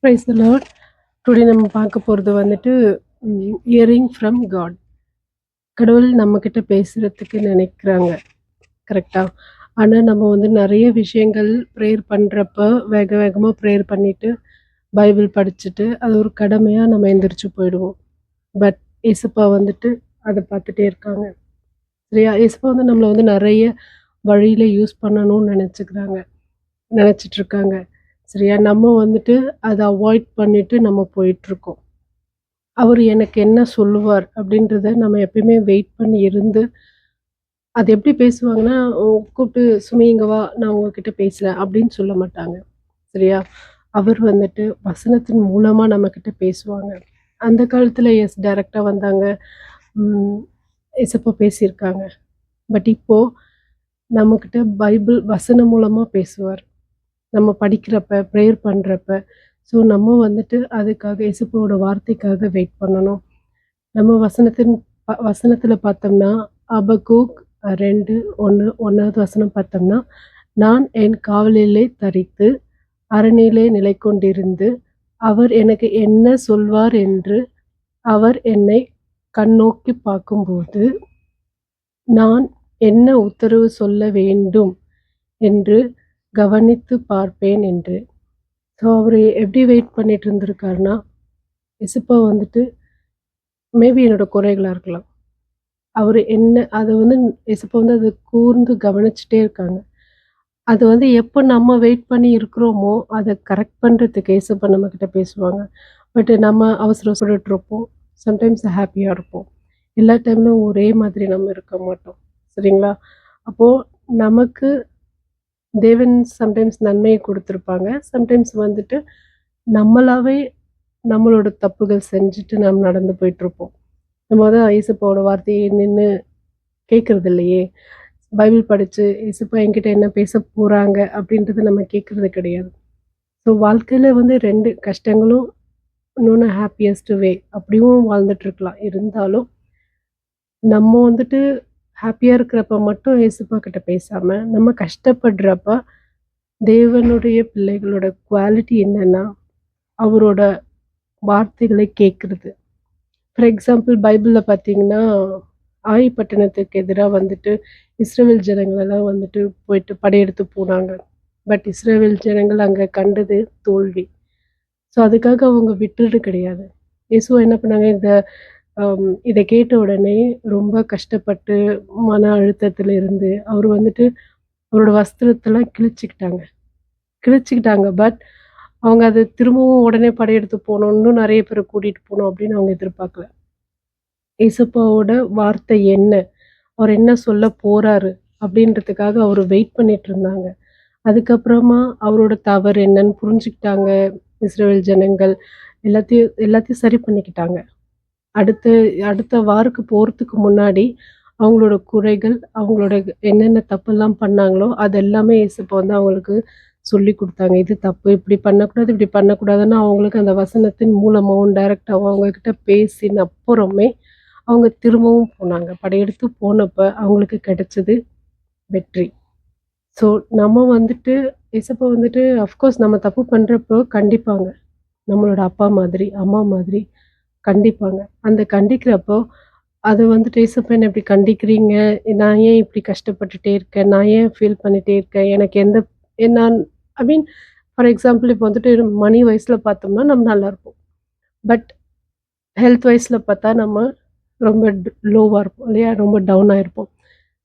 Praise the Lord. Today நம்ம பார்க்க போகிறது வந்துட்டு ஹியரிங் ஃப்ரம் காட். கடவுள் நம்மக்கிட்ட பேசுகிறதுக்கு நினைக்கிறாங்க, கரெக்டாக. ஆனால் நம்ம வந்து நிறைய விஷயங்கள் ப்ரேயர் பண்ணுறப்ப வேக வேகமாக ப்ரேயர் பண்ணிவிட்டு பைபிள் படிச்சுட்டு அது ஒரு கடமையாக நம்ம எந்திரிச்சு போயிடுவோம். பட் ஏசப்பா வந்துட்டு அதை பார்த்துட்டே இருக்காங்க, சரியா? ஏசப்பா வந்து நம்மளை வந்து நிறைய வழியில் யூஸ் பண்ணணும்னு நினச்சிட்ருக்காங்க, சரியா? நம்ம வந்துட்டு அதை அவாய்ட் பண்ணிவிட்டு நம்ம போயிட்டுருக்கோம். அவர் எனக்கு என்ன சொல்லுவார் அப்படின்றத நம்ம எப்பயுமே வெயிட் பண்ணி இருந்து, அது எப்படி பேசுவாங்கன்னா, கூப்பிட்டு "சுமி இங்க வா, நான் உங்ககிட்ட பேசுறேன்" அப்படின்னு சொல்ல மாட்டாங்க, சரியா? அவர் வந்துட்டு வசனத்தின் மூலமா நம்மகிட்ட பேசுவாங்க. அந்த காலத்துல டைரக்ட்டா வந்தாங்க. ஏசப்பா பேசியிருக்காங்க. பட் இப்போ நம்மகிட்ட பைபிள் வசனம் மூலமா பேசுவார். நம்ம படிக்கிறப்ப, ப்ரேயர் பண்றப்ப. ஸோ நம்ம வந்துட்டு அதுக்காக இயேசுப்பாவோட வார்த்தைக்காக வெயிட் பண்ணணும். நம்ம வசனத்தில பார்த்தோம்னா, அபக்கூக் 2:1 வசனம் பார்த்தோம்னா, "நான் என் காவலிலே தரித்து, அரணிலே நிலைகொண்டிருந்து, அவர் எனக்கு என்ன சொல்வார் என்று அவர் என்னைக் கண்ணோக்கிப் பார்க்கும்போது, நான் என்ன உத்தரவு சொல்ல வேண்டும் என்று கவனித்துப் பார்ப்பேன்" என்று. ஸோ அவரு எப்படி வெயிட் பண்ணிட்டு இருந்திருக்காருன்னா, இசப்பா வந்துட்டு மேபி என்னோட குறைகளா இருக்கலாம். அவரு என்ன அத வந்து இசப்பா வந்து அத கூர்ந்து கவனிச்சுட்டே இருக்காங்க. அது வந்து எப்ப நம்ம வெயிட் பண்ணி இருக்கிறோமோ, அத கரெக்ட் பண்றதுக்கு ஏசப்பா நம்மகிட்ட பேசுவாங்க. பட் நம்ம அவசரப்பட்டுட்ருப்போம். சம்டைம்ஸ் ஹேப்பியா இருப்போம். எல்லா டைம்லும் ஒரே மாதிரி நம்ம இருக்க மாட்டோம். சரிங்களா? அப்போ நமக்கு தேவன் சம்டைம்ஸ் நன்மைய குடுத்திருப்பாங்க. சம்டைம்ஸ் வந்துட்டு நம்மளாவே நம்மளோட தப்புகள் செஞ்சுட்டு நம்ம நடந்து போயிட்டுருப்போம். நம்ம தான் ஏசப்பாவோட வார்த்தைய நின்னு கேட்கறது இல்லையே! பைபிள் படிச்சு ஏசப்பா என்கிட்ட என்ன பேச போறாங்க அப்படின்றத நம்ம கேட்கறது கிடையாது. ஸோ வாழ்க்கையில வந்து 2 கஷ்டங்களும், இன்னொன்னு ஹேப்பியஸ்ட் வே அப்படியும் வாழ்ந்துட்டுருக்கலாம். இருந்தாலும் நம்ம வந்துட்டு ஹேப்பியா இருக்கிறப்ப மட்டும் ஏசப்பா கிட்ட பேசாம, நம்ம கஷ்டப்படுறப்ப தேவனுடைய பிள்ளைகளோட குவாலிட்டி என்னன்னா, அவரோட வார்த்தைகளை கேட்கிறது. ஃபார் எக்ஸாம்பிள் பைபிள்ல பார்த்தீங்கன்னா, ஆயி பட்டணத்துக்கு எதிரா வந்துட்டு இஸ்ரவேல் ஜனங்களெல்லாம் வந்துட்டு போயிட்டு படையெடுத்து போனாங்க. பட் இஸ்ரவேல் ஜனங்கள் அங்க கண்டது தோல்வி. ஸோ அதுக்காக அவங்க விட்டுறது கிடையாது. இயேசுவ என்ன பண்ணாங்க, இத கேட்ட உடனே ரொம்ப கஷ்டப்பட்டு மன அழுத்தத்தில இருந்து அவரு வந்துட்டு அவரோட வஸ்திரத்தலாம் கிழிச்சுக்கிட்டாங்க. பட் அவங்க அது திரும்பவும் உடனே படையெடுத்து போணும், இன்னும் நெறைய பேர கூட்டிட்டு போணும் அப்படின்னு அவங்க எதிர்பார்க்கல. ஏசப்பாவோட வார்த்தை என்ன? அவர் என்ன சொல்ல போறாரு? அப்படின்றதுக்காக அவரு வெயிட் பண்ணிட்டு இருந்தாங்க. அதுக்கப்புறமா அவரோட தவறு என்னன்னு புரிஞ்சுக்கிட்டாங்க இஸ்ரவேல் ஜனங்கள். எல்லாத்தையும் எல்லாத்தையும் சரி பண்ணிக்கிட்டாங்க. அடுத்து அடுத்த வாருக்கு போறதுக்கு முன்னாடி அவங்களோட குறைகள், அவங்களோட என்னென்ன தப்பெல்லாம் பண்ணாங்களோ, அது எல்லாமே ஏசப்பா வந்து அவங்களுக்கு சொல்லிக் குடுத்தாங்க. இது தப்பு, இப்படி பண்ணக்கூடாது, இப்படி பண்ணக்கூடாதுன்னு அவங்களுக்கு அந்த வசனத்தின் மூலமாவும், டைரக்ட்டாவும் அவங்க கிட்ட பேசின அப்புறமே, அவங்க திரும்பவும் போனாங்க. படையெடுத்து போனப்ப அவங்களுக்கு கிடைச்சது வெற்றி. ஸோ நம்ம வந்துட்டு ஏசப்பா வந்துட்டு அஃப்கோர்ஸ் நம்ம தப்பு பண்றப்போ கண்டிப்பாங்க. நம்மளோட அப்பா மாதிரி, அம்மா மாதிரி கண்டிப்பாங்க. அந்த கண்டிக்கிறப்போ, அது வந்துட்டு "ஏசப்பா என்ன இப்படி கண்டிக்கிறீங்க? நான் ஏன் இப்படி கஷ்டப்பட்டுட்டே இருக்கேன்? நான் ஏன் ஃபீல் பண்ணிட்டே இருக்கேன்? எனக்கு எந்த நான்" ஐ மீன் ஃபார் எக்ஸாம்பிள் இப்போ வந்துட்டு மணி வைஸ்ல பார்த்தோம்னா நம்ம நல்லாருப்போம். பட் ஹெல்த் வைஸ்ல பார்த்தா நம்ம ரொம்ப லோவா இருப்போம் இல்லையா? ரொம்ப டவுனா இருப்போம்.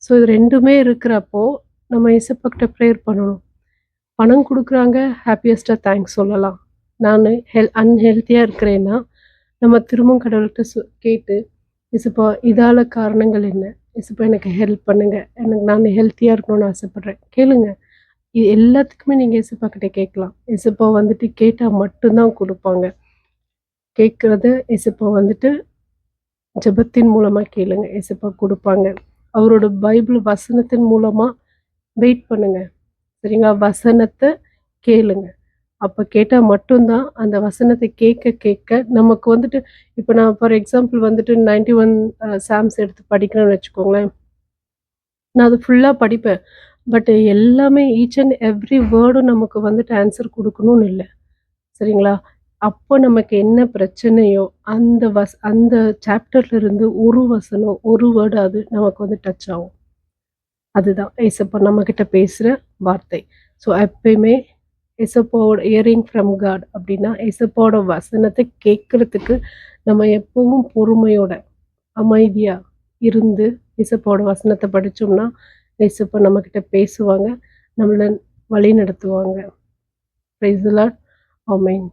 ஸோ இது 2மே இருக்கிறப்போ, நம்ம ஏசப்பா கிட்ட ப்ரேயர் பண்ணணும். பணம் குடுக்குறாங்க, ஹேப்பியஸ்ட்டா தேங்க்ஸ் சொல்லலாம். நானு அன்ஹெல்த்தியா இருக்கிறேன்னா, நம்ம திரும்பவும் கடவுள்கிட்ட கேட்டு, "ஏசப்பா இதால காரணங்கள் என்ன? ஏசப்பா எனக்கு ஹெல்ப் பண்ணுங்க. நான் ஹெல்த்தியா இருக்கணும்னு ஆசைப்படுறேன்." கேளுங்க. இது எல்லாத்துக்குமே நீங்க ஏசப்பா கிட்ட கேட்கலாம். ஏசப்பா வந்துட்டு கேட்டா மட்டும் தான் குடுப்பாங்க. கேட்கிறத ஏசப்பா வந்துட்டு ஜெபத்தின் மூலமா கேளுங்க. ஏசப்பா குடுப்பாங்க. அவரோட பைபிள் வசனத்தின் மூலமா வெயிட் பண்ணுங்க. சரிங்களா? வசனத்த கேளுங்க. அப்ப கேட்டா மட்டும் தான் அந்த வசனத்த கேட்க கேட்க நமக்கு வந்துட்டு இப்ப நான் ஃபார் எக்ஸாம்பிள் வந்துட்டு 91 சாம்ஸ் எடுத்து படிக்கிறேன்னு வச்சுக்கோங்களேன். நான் அது ஃபுல்லா படிப்பேன். பட் எல்லாமே ஈச் அண்ட் எவ்ரி வேர்டும் நமக்கு வந்துட்டு ஆன்ஸர் குடுக்கணும்னு இல்ல. சரிங்களா? அப்போ நமக்கு என்ன பிரச்சனையோ, அந்த சாப்டர்ல இருந்து ஒரு வசனம், ஒரு வேர்டாவது நமக்கு வந்து டச் ஆகும். அதுதான் ஏசப்பா நம்மகிட்ட பேசுற வார்த்தை. ஸோ எப்பயுமே ஏசப்பாவோட ஹியரிங் ஃப்ரம் காட் அப்படின்னா, ஏசப்பாவோட வசனத்த கேட்கறதுக்கு நம்ம எப்பவும் பொறுமையோட, அமைதியா இருந்து ஏசப்பாவோட வசனத்த படிச்சோம்னா, ஏசப்பா நம்மகிட்ட பேசுவாங்க. நம்மள வழிநடத்துவாங்க. Praise the Lord. ஆமென்.